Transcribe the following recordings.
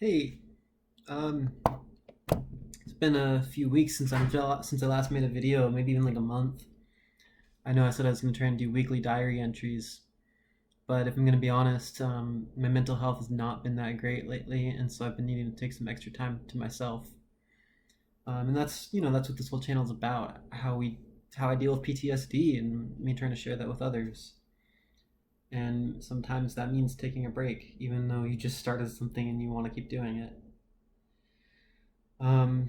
Hey, um, it's been a few weeks since I last made a video, maybe even like a month. I know I said I was gonna try and do weekly diary entries, but if I'm gonna be honest, my mental health has not been that great lately, and so I've been needing to take some extra time to myself. And that's what this whole channel is about: how I deal with PTSD, and me trying to share that with others. And sometimes that means taking a break, even though you just started something and you want to keep doing it. Um,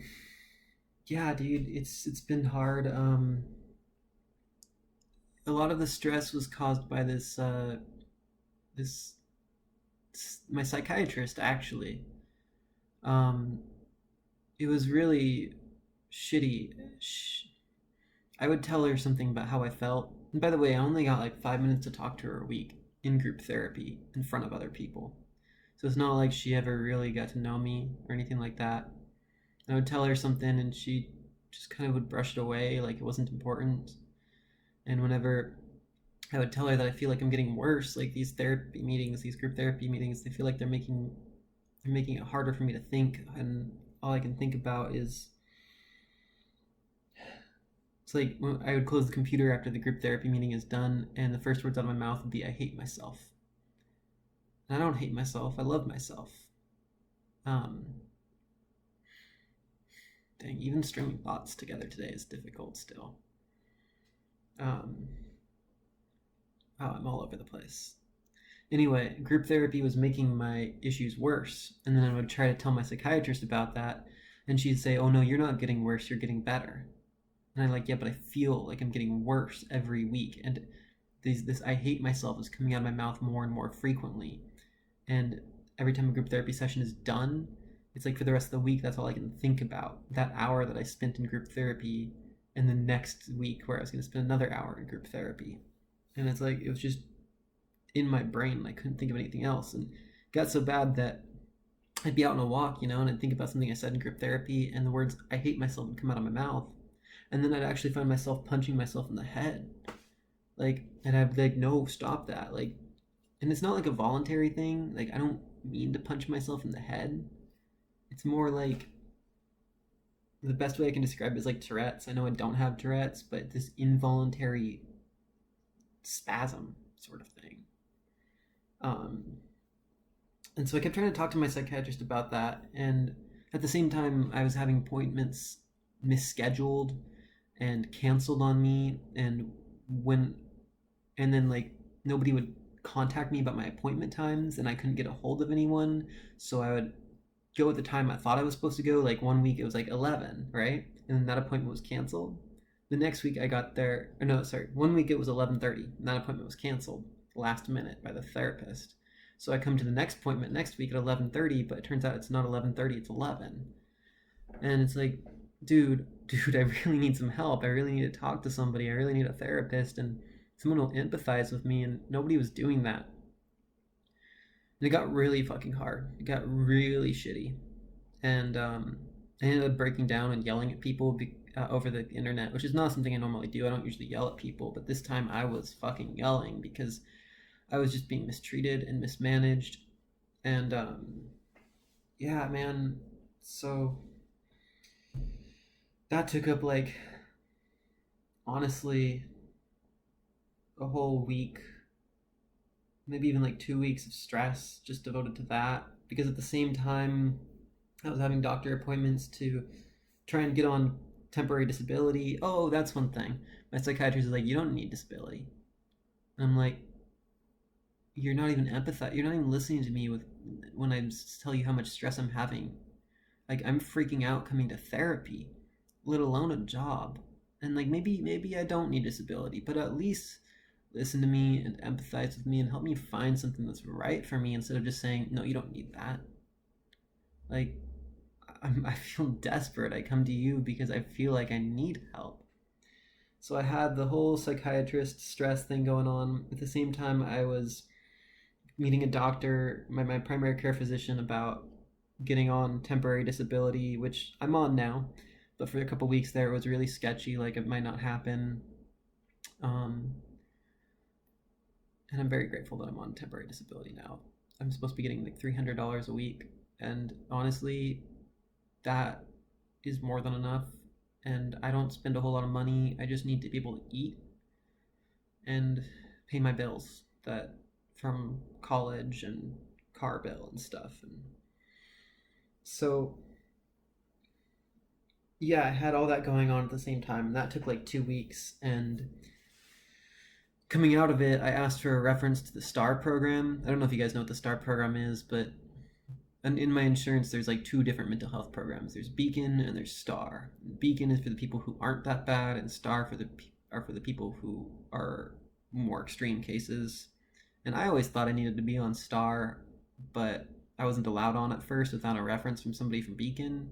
yeah, dude, it's been hard. A lot of the stress was caused by this my psychiatrist actually. Um, it was really shitty. I would tell her something about how I felt. And by the way, I only got like 5 minutes to talk to her a week in group therapy in front of other people. So it's not like she ever really got to know me or anything like that. I would tell her something and she just kind of would brush it away like it wasn't important. And whenever I would tell her that I feel like I'm getting worse, like these group therapy meetings, they feel like they're making it harder for me to think, and all I can think about is it's like when I would close the computer after the group therapy meeting is done, and the first words out of my mouth would be, "I hate myself." And I don't hate myself. I love myself. Um, Dang, even stringing thoughts together today is difficult still. Um, oh, I'm all over the place. Anyway, group therapy was making my issues worse. And then I would try to tell my psychiatrist about that. And she'd say, "Oh, no, you're not getting worse. You're getting better." And I'm like, "Yeah, but I feel like I'm getting worse every week." And this "I hate myself" is coming out of my mouth more and more frequently. And every time a group therapy session is done, it's like for the rest of the week, that's all I can think about. That hour that I spent in group therapy, and the next week where I was going to spend another hour in group therapy. And it's like, it was just in my brain. I couldn't think of anything else, and it got so bad that I'd be out on a walk, and I'd think about something I said in group therapy, and the words "I hate myself" would come out of my mouth, and then I'd actually find myself punching myself in the head, like, and I'd be like, "No, stop that!" Like, and it's not like a voluntary thing. Like, I don't mean to punch myself in the head. It's more like the best way I can describe it is like Tourette's. I know I don't have Tourette's, but this involuntary spasm sort of thing. Um, And so I kept trying to talk to my psychiatrist about that. And at the same time, I was having appointments misscheduled and canceled on me. When, and then like nobody would contact me about my appointment times, and I couldn't get a hold of anyone. So I would go at the time I thought I was supposed to go. Like one week it was like 11, right? And then that appointment was canceled. The next week I got there, or no, sorry, one week it was 11:30, and that appointment was canceled last minute by the therapist. So I come to the next appointment next week at 11:30, but it turns out it's not 11:30, it's 11. And it's like, dude, I really need some help. I really need to talk to somebody. I really need a therapist and someone will empathize with me, and nobody was doing that. And it got really fucking hard. It got really shitty. And I ended up breaking down and yelling at people over the internet, which is not something I normally do. I don't usually yell at people, but this time I was fucking yelling because I was just being mistreated and mismanaged. And yeah, man. So that took up, like, honestly, a whole week, maybe even like 2 weeks of stress just devoted to that. Because at the same time, I was having doctor appointments to try and get on temporary disability. Oh, that's one thing. My psychiatrist is like, "You don't need disability." And I'm like, "You're not even empathetic. You're not even listening to me with when I tell you how much stress I'm having. Like, I'm freaking out coming to therapy, let alone a job. And like maybe I don't need disability, but at least listen to me and empathize with me and help me find something that's right for me instead of just saying, 'No, you don't need that.'" Like, I feel desperate. I come to you because I feel like I need help. So I had the whole psychiatrist stress thing going on. At the same time, I was meeting a doctor, my primary care physician, about getting on temporary disability, which I'm on now. But for a couple weeks there, it was really sketchy, like it might not happen. Um, and I'm very grateful that I'm on temporary disability now. I'm supposed to be getting like $300 a week, And honestly, that is more than enough. And I don't spend a whole lot of money. I just need to be able to eat and pay my bills that from college and car bill and stuff. And so yeah, I had all that going on at the same time, and that took like 2 weeks. And coming out of it, I asked for a reference to the STAR program. I don't know if you guys know what the STAR program is, but in my insurance, there's like two different mental health programs. There's Beacon and there's STAR. Beacon is for the people who aren't that bad, and STAR are for the people who are more extreme cases. And I always thought I needed to be on STAR, but I wasn't allowed on at first without a reference from somebody from Beacon.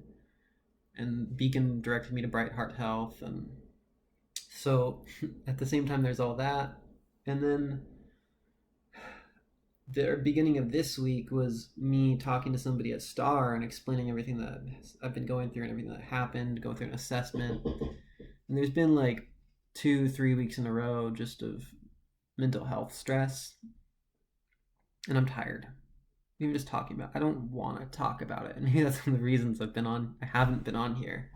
And Beacon directed me to Bright Heart Health, and so at the same time, there's all that. And then the beginning of this week was me talking to somebody at Star and explaining everything that I've been going through and everything that happened, going through an assessment. And there's been like 2-3 weeks in a row just of mental health stress. And I'm tired. Even just talking about it. I don't want to talk about it. And maybe that's one of the reasons I haven't been on here.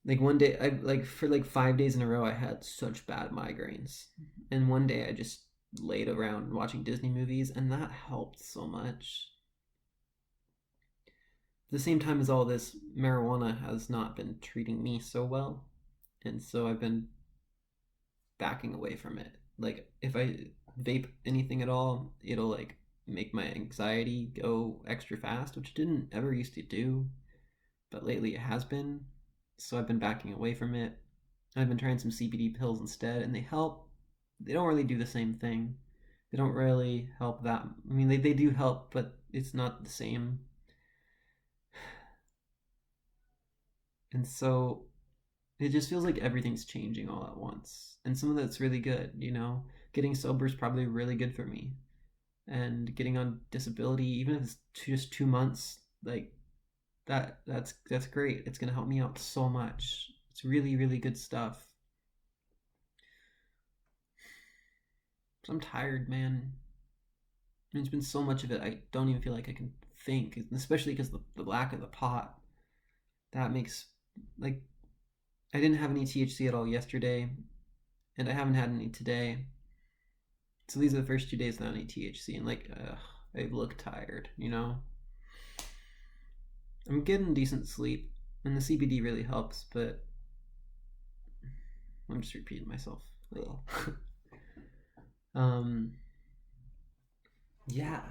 Like one day, for like 5 days in a row, I had such bad migraines. And one day I just laid around watching Disney movies, and that helped so much. At the same time as all this, marijuana has not been treating me so well, and so I've been backing away from it. Like if I vape anything at all, it'll like make my anxiety go extra fast, which it didn't ever used to do, but lately it has been. So I've been backing away from it. I've been trying some CBD pills instead, and they help. They don't really do the same thing. They don't really help that. I mean, they do help, but it's not the same. And so it just feels like everything's changing all at once. And some of that's really good, you know? Getting sober is probably really good for me. And getting on disability, even if it's just 2 months, like that's great. It's gonna help me out so much. It's really, really good stuff. I'm tired, man. There's been so much of it, I don't even feel like I can think, especially because the lack of the pot. That makes, like, I didn't have any THC at all yesterday, and I haven't had any today. So these are the first 2 days without any THC, and like, I look tired, you know? I'm getting decent sleep, and the CBD really helps, but I'm just repeating myself. um, yeah.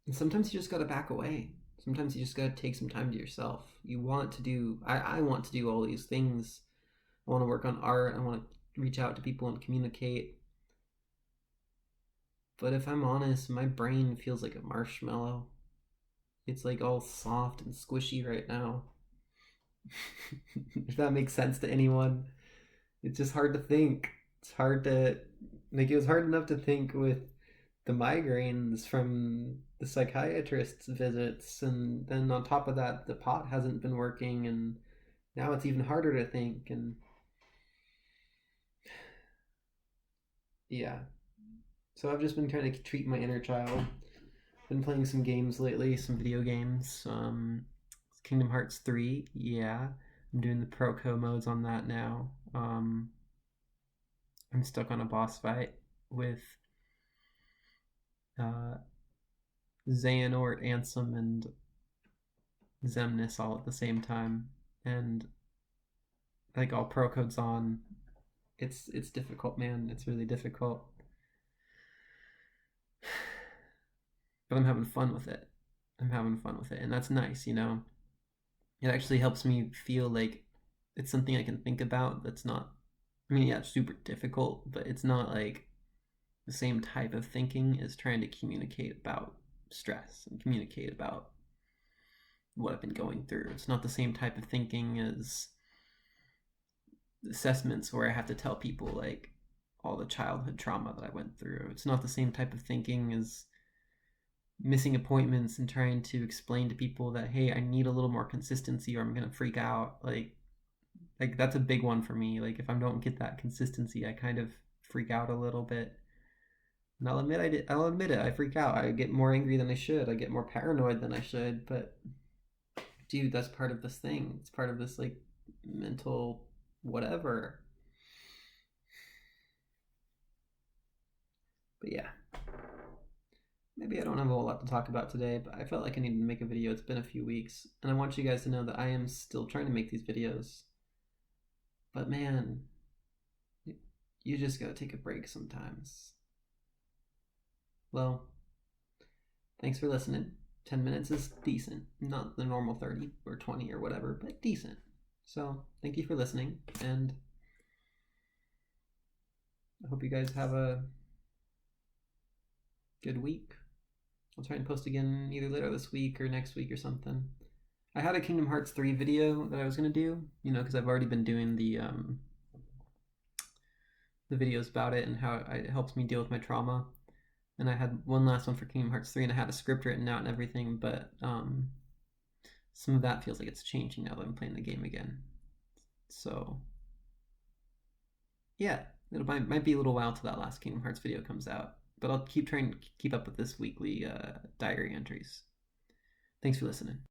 And sometimes you just gotta back away. Sometimes you just gotta take some time to yourself. You want to do, I want to do all these things. I want to work on art. I want to reach out to people and communicate. But if I'm honest, my brain feels like a marshmallow. It's like all soft and squishy right now. If that makes sense to anyone. It's just hard to think. It's hard to, like, it was hard enough to think with the migraines from the psychiatrist's visits, and then on top of that, the pot hasn't been working, and now it's even harder to think. And yeah, so I've just been kind of treating my inner child. Been playing some games lately, some video games. Kingdom Hearts 3, yeah. I'm doing the pro co modes on that now. I'm stuck on a boss fight with uh, Xehanort, Ansem, and Xemnas all at the same time, and like all pro codes on. It's difficult, man. It's really difficult, but I'm having fun with it. I'm having fun with it, and that's nice, you know. It actually helps me feel like it's something I can think about. That's not. I mean, yeah, it's super difficult, but it's not like the same type of thinking as trying to communicate about stress and communicate about what I've been going through. It's not the same type of thinking as assessments where I have to tell people like all the childhood trauma that I went through. It's not the same type of thinking as missing appointments and trying to explain to people that, hey, I need a little more consistency or I'm gonna freak out. Like that's a big one for me. Like if I don't get that consistency, I kind of freak out a little bit. And I'll admit it. I freak out. I get more angry than I should. I get more paranoid than I should. But dude, that's part of this thing. It's part of this like mental whatever. But yeah, maybe I don't have a whole lot to talk about today, but I felt like I needed to make a video. It's been a few weeks, and I want you guys to know that I am still trying to make these videos. But man, you just gotta take a break sometimes. Well, thanks for listening. 10 minutes is decent. Not the normal 30 or 20 or whatever, but decent. So, thank you for listening, and I hope you guys have a good week. I'll try and post again either later this week or next week or something. I had a Kingdom Hearts 3 video that I was going to do, because I've already been doing the videos about it and how it helps me deal with my trauma. And I had one last one for Kingdom Hearts 3, and I had a script written out and everything, but some of that feels like it's changing now that I'm playing the game again. So, yeah, it might be a little while till that last Kingdom Hearts video comes out, but I'll keep trying to keep up with this weekly diary entries. Thanks for listening.